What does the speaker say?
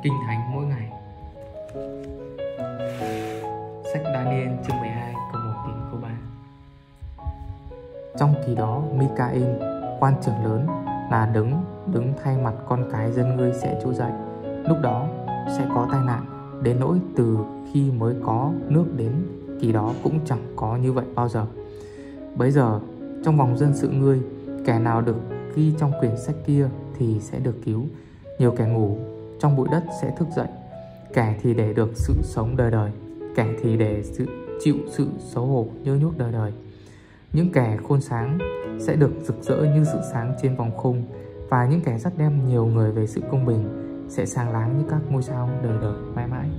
Kinh Thánh mỗi ngày. Sách Daniel chương 12 câu 1 đến câu 3. Trong kỳ đó, Micael, quan trưởng lớn, là đứng thay mặt con cái dân ngươi sẽ trỗi dậy. Lúc đó sẽ có tai nạn, đến nỗi từ khi mới có nước đến kỳ đó cũng chẳng có như vậy bao giờ. Bấy giờ, trong vòng dân sự ngươi, kẻ nào được ghi trong quyển sách kia thì sẽ được cứu. Nhiều kẻ ngủ trong bụi đất sẽ thức dậy, kẻ thì để được sự sống đời đời, kẻ thì để chịu sự xấu hổ nhơ nhuốc đời đời. Những kẻ khôn sáng sẽ được rực rỡ như sự sáng trên vòng khung, và những kẻ dắt đem nhiều người về sự công bình sẽ sáng láng như các ngôi sao đời đời mãi mãi.